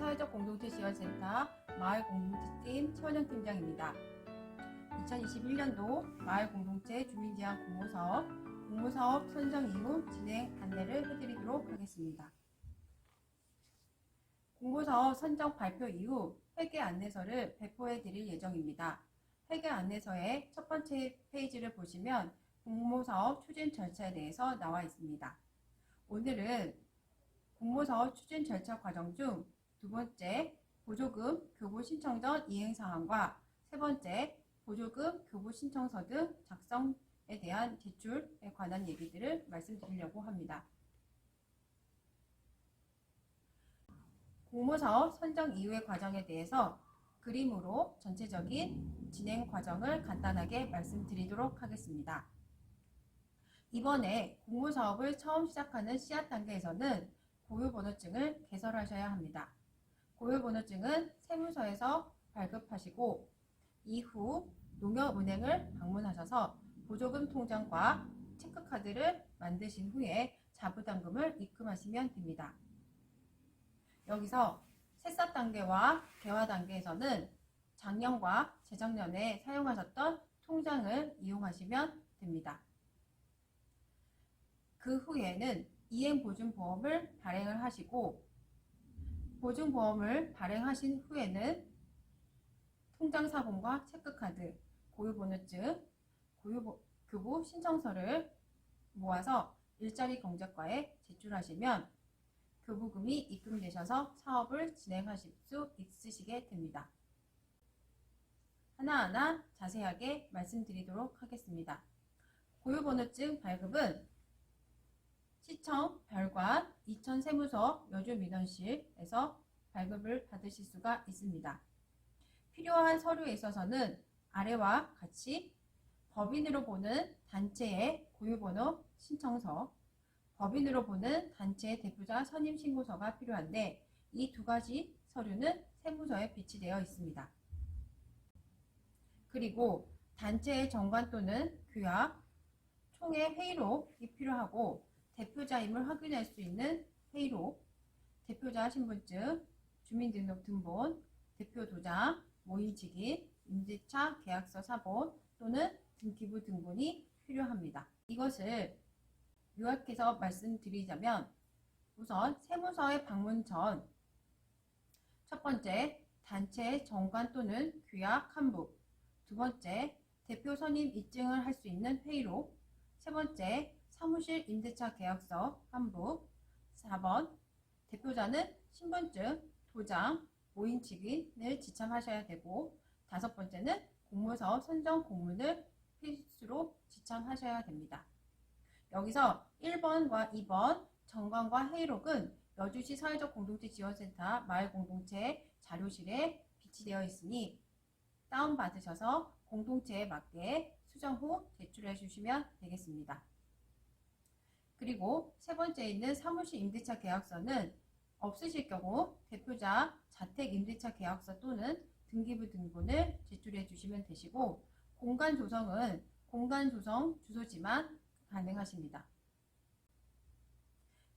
사회적 공동체 지원센터 마을공동체팀 최원영 팀장입니다. 2021년도 마을공동체 주민제한 공모사업, 공모사업 선정 이후 진행 안내를 해드리도록 하겠습니다. 공모사업 선정 발표 이후 회계 안내서를 배포해 드릴 예정입니다. 회계 안내서의 첫 번째 페이지를 보시면 공모사업 추진 절차에 대해서 나와 있습니다. 오늘은 공모사업 추진 절차 과정 중 두 번째, 보조금 교부 신청 전 이행사항과 세 번째, 보조금 교부 신청서 등 작성에 대한 제출에 관한 얘기들을 말씀드리려고 합니다. 공모사업 선정 이후의 과정에 대해서 그림으로 전체적인 진행 과정을 간단하게 말씀드리도록 하겠습니다. 이번에 공모사업을 처음 시작하는 씨앗 단계에서는 고유번호증을 개설하셔야 합니다. 고유번호증은 세무서에서 발급하시고 이후 농협은행을 방문하셔서 보조금 통장과 체크카드를 만드신 후에 자부담금을 입금하시면 됩니다. 여기서 새싹 단계와 개화 단계에서는 작년과 재작년에 사용하셨던 통장을 이용하시면 됩니다. 그 후에는 이행보증보험을 발행을 하시고 보증보험을 발행하신 후에는 통장사본과 체크카드, 고유번호증, 교부 신청서를 모아서 일자리 경제과에 제출하시면 교부금이 입금되셔서 사업을 진행하실 수 있으시게 됩니다. 하나하나 자세하게 말씀드리도록 하겠습니다. 고유번호증 발급은 시청, 별관, 이천세무서, 여주민원실에서 발급을 받으실 수가 있습니다. 필요한 서류에 있어서는 아래와 같이 법인으로 보는 단체의 고유번호 신청서, 법인으로 보는 단체의 대표자 선임신고서가 필요한데 이 두 가지 서류는 세무서에 비치되어 있습니다. 그리고 단체의 정관 또는 규약, 총회 회의록이 필요하고 대표자임을 확인할 수 있는 회의록, 대표자 신분증, 주민등록등본, 대표도장, 모임직인, 임대차 계약서 사본 또는 등기부 등본이 필요합니다. 이것을 요약해서 말씀드리자면 우선 세무서에 방문 전 첫 번째, 단체의 정관 또는 규약 한부, 두 번째, 대표 선임 입증을 할 수 있는 회의록, 세 번째, 사무실 임대차 계약서 한부, 4번, 대표자는 신분증, 도장, 모임 직인을 지참하셔야 되고 다섯 번째는 공모사업 선정 공문을 필수로 지참하셔야 됩니다. 여기서 1번과 2번 정관과 회의록은 여주시 사회적 공동체 지원센터 마을공동체 자료실에 비치되어 있으니 다운받으셔서 공동체에 맞게 수정 후 제출해 주시면 되겠습니다. 그리고 세 번째에 있는 사무실 임대차 계약서는 없으실 경우 대표자 자택 임대차 계약서 또는 등기부 등본을 제출해 주시면 되시고 공간 조성은 공간 조성 주소지만 가능하십니다.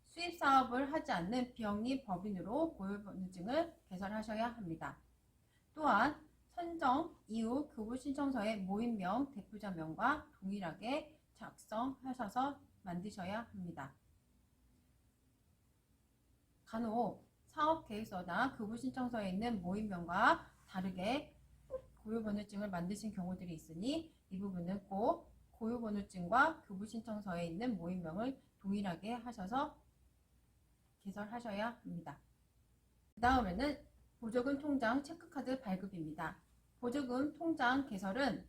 수입 사업을 하지 않는 비영리 법인으로 고유번호증을 개설하셔야 합니다. 또한 선정 이후 교부 신청서의 모임명, 대표자명과 동일하게 작성하셔서 만드셔야 합니다. 간혹 사업계획서나 교부신청서에 있는 모임명과 다르게 고유번호증을 만드신 경우들이 있으니 이 부분은 꼭 고유번호증과 교부신청서에 있는 모임명을 동일하게 하셔서 개설하셔야 합니다. 그 다음에는 보조금 통장 체크카드 발급입니다. 보조금 통장 개설은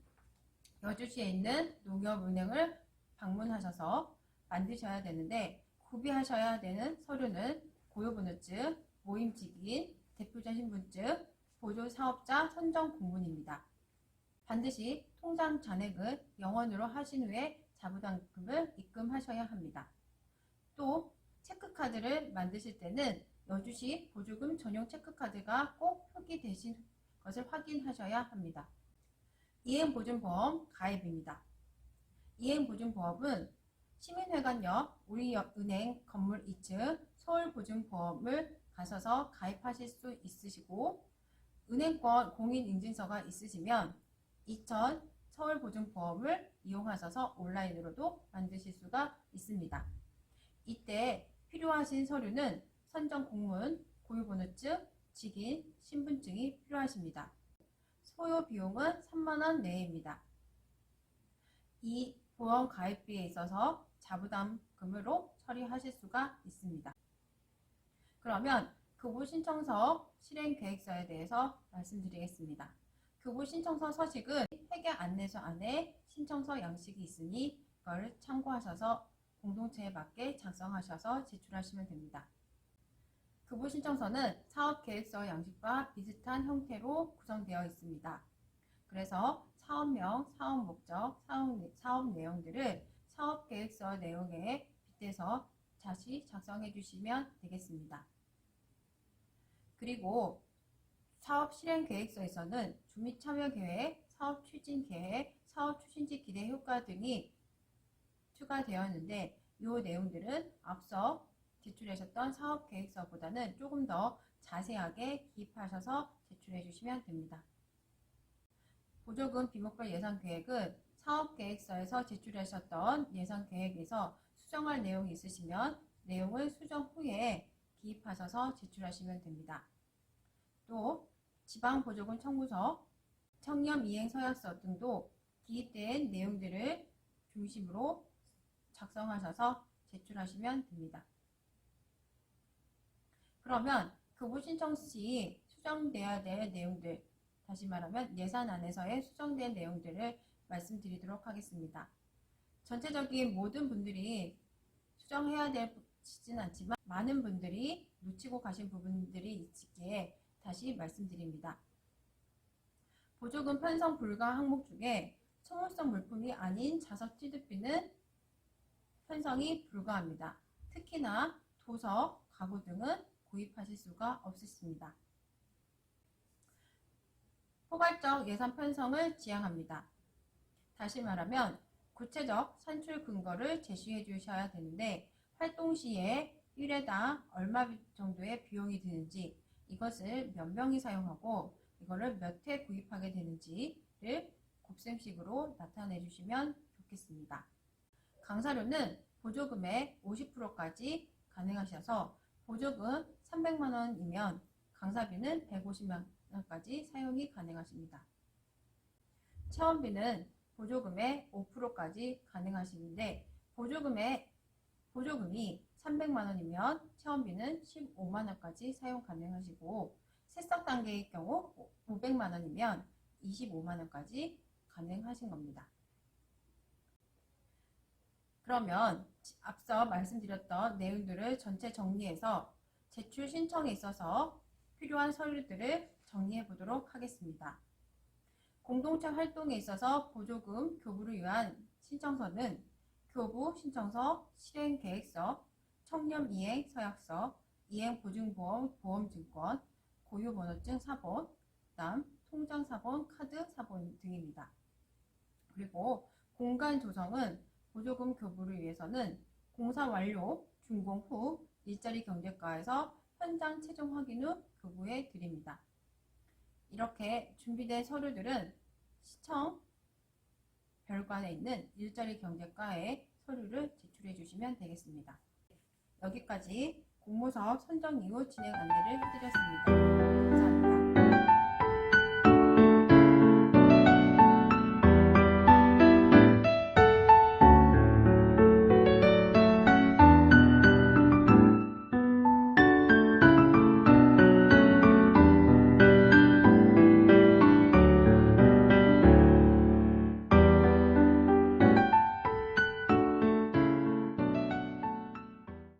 여주시에 있는 농협은행을 방문하셔서 만드셔야 되는데 구비하셔야 되는 서류는 고유번호증, 모임직인, 대표자 신분증, 보조사업자 선정 공문입니다. 반드시 통장 잔액은 0원으로 하신 후에 자부담금을 입금하셔야 합니다. 또 체크카드를 만드실 때는 여주시 보조금 전용 체크카드가 꼭 표기되신 것을 확인하셔야 합니다. 이행보증보험 가입입니다. 이행보증보험은 시민회관역, 우리은행 건물 2층 서울보증보험을 가셔서 가입하실 수 있으시고, 은행권 공인인증서가 있으시면 2000 서울보증보험을 이용하셔서 온라인으로도 만드실 수가 있습니다. 이때 필요하신 서류는 선정 공문, 고유번호증, 직인, 신분증이 필요하십니다. 소요 비용은 3만원 내외입니다. 이 보험 가입비에 있어서 자부담금으로 처리하실 수가 있습니다. 그러면 교부 신청서 실행계획서에 대해서 말씀드리겠습니다. 교부 신청서 서식은 회계 안내서 안에 신청서 양식이 있으니 이걸 참고하셔서 공동체에 맞게 작성하셔서 제출하시면 됩니다. 교부 신청서는 사업계획서 양식과 비슷한 형태로 구성되어 있습니다. 그래서 사업명, 사업목적, 사업 내용들을 사업계획서 내용에 빗대서 다시 작성해 주시면 되겠습니다. 그리고 사업 실행 계획서에서는 주민 참여 계획, 사업 추진 계획, 사업 추진지 기대 효과 등이 추가되었는데 이 내용들은 앞서 제출하셨던 사업 계획서보다는 조금 더 자세하게 기입하셔서 제출해 주시면 됩니다. 보조금 비목별 예산 계획은 사업 계획서에서 제출하셨던 예산 계획에서 수정할 내용이 있으시면 내용을 수정 후에 기입하셔서 제출하시면 됩니다. 또 지방보조금 청구서, 청렴이행서약서 등도 기입된 내용들을 중심으로 작성하셔서 제출하시면 됩니다. 그러면 교부 신청 시 수정되어야 될 내용들, 다시 말하면 예산안에서의 수정된 내용들을 말씀드리도록 하겠습니다. 전체적인 모든 분들이 수정해야 되지는 않지만 많은 분들이 놓치고 가신 부분들이 있기에 다시 말씀드립니다. 보조금 편성 불가 항목 중에 소모성 물품이 아닌 자석 취득비는 편성이 불가합니다. 특히나 도서, 가구 등은 구입하실 수가 없으십니다. 포괄적 예산 편성을 지향합니다. 다시 말하면 구체적 산출 근거를 제시해 주셔야 되는데 활동 시에 1회당 얼마 정도의 비용이 드는지, 이것을 몇 명이 사용하고 이거를 몇 회 구입하게 되는지를 곱셈식으로 나타내 주시면 좋겠습니다. 강사료는 보조금의 50%까지 가능하셔서 보조금 300만원이면 강사비는 150만원까지 사용이 가능하십니다. 체험비는 보조금의 5%까지 가능하시는데 보조금이 300만원이면 체험비는 15만원까지 사용 가능하시고 새싹 단계의 경우 500만원이면 25만원까지 가능하신 겁니다. 그러면 앞서 말씀드렸던 내용들을 전체 정리해서 제출 신청에 있어서 필요한 서류들을 정리해 보도록 하겠습니다. 공동체 활동에 있어서 보조금 교부를 위한 신청서는 교부 신청서, 실행계획서, 청렴이행 서약서, 이행보증보험 보험증권, 고유번호증 사본, 그다음 통장 사본, 카드 사본 등입니다. 그리고 공간 조성은 보조금 교부를 위해서는 공사 완료, 준공 후 일자리 경제과에서 현장 최종 확인 후 교부해 드립니다. 이렇게 준비된 서류들은 시청 별관에 있는 일자리 경제과에 서류를 제출해 주시면 되겠습니다. 여기까지 공모사업 선정 이후 진행 안내를 해드렸습니다.